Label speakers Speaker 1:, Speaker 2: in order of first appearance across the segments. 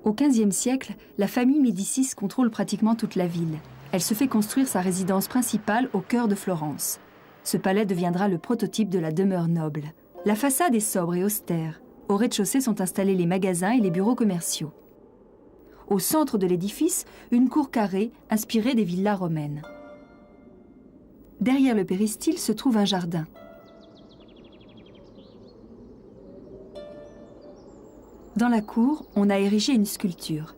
Speaker 1: Au XVe siècle, la famille Médicis contrôle pratiquement toute la ville. Elle se fait construire sa résidence principale au cœur de Florence. Ce palais deviendra le prototype de la demeure noble. La façade est sobre et austère. Au rez-de-chaussée sont installés les magasins et les bureaux commerciaux. Au centre de l'édifice, une cour carrée inspirée des villas romaines. Derrière le péristyle se trouve un jardin. Dans la cour, on a érigé une sculpture.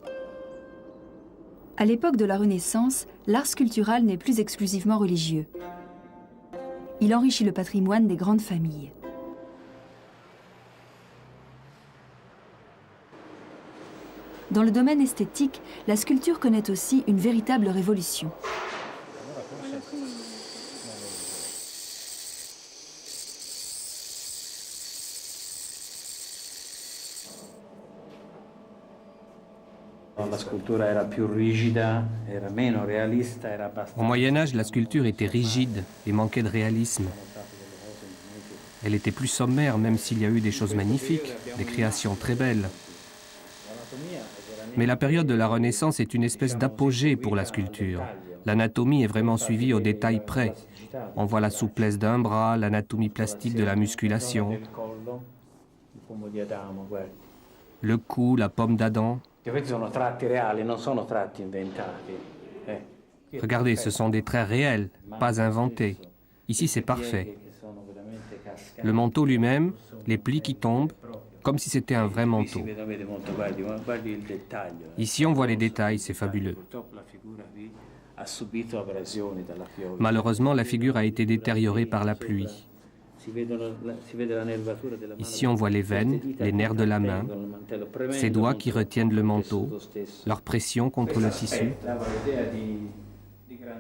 Speaker 1: À l'époque de la Renaissance, l'art sculptural n'est plus exclusivement religieux. Il enrichit le patrimoine des grandes familles. Dans le domaine esthétique, la sculpture connaît aussi une véritable révolution.
Speaker 2: Au Moyen-Âge, la sculpture était rigide et manquait de réalisme. Elle était plus sommaire, même s'il y a eu des choses magnifiques, des créations très belles. Mais la période de la Renaissance est une espèce d'apogée pour la sculpture. L'anatomie est vraiment suivie au détail près. On voit la souplesse d'un bras, l'anatomie plastique de la musculation, le cou, la pomme d'Adam. Regardez, ce sont des traits réels, pas inventés. Ici, c'est parfait. Le manteau lui-même, les plis qui tombent, comme si c'était un vrai manteau. Ici, on voit les détails, c'est fabuleux. Malheureusement, la figure a été détériorée par la pluie. Ici, on voit les veines, les nerfs de la main, ces doigts qui retiennent le manteau, leur pression contre le tissu.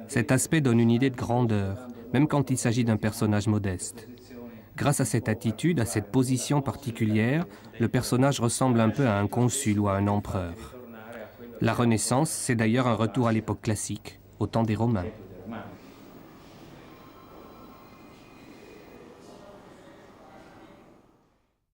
Speaker 2: Cet aspect donne une idée de grandeur, même quand il s'agit d'un personnage modeste. Grâce à cette attitude, à cette position particulière, le personnage ressemble un peu à un consul ou à un empereur. La Renaissance, c'est d'ailleurs un retour à l'époque classique, au temps des Romains.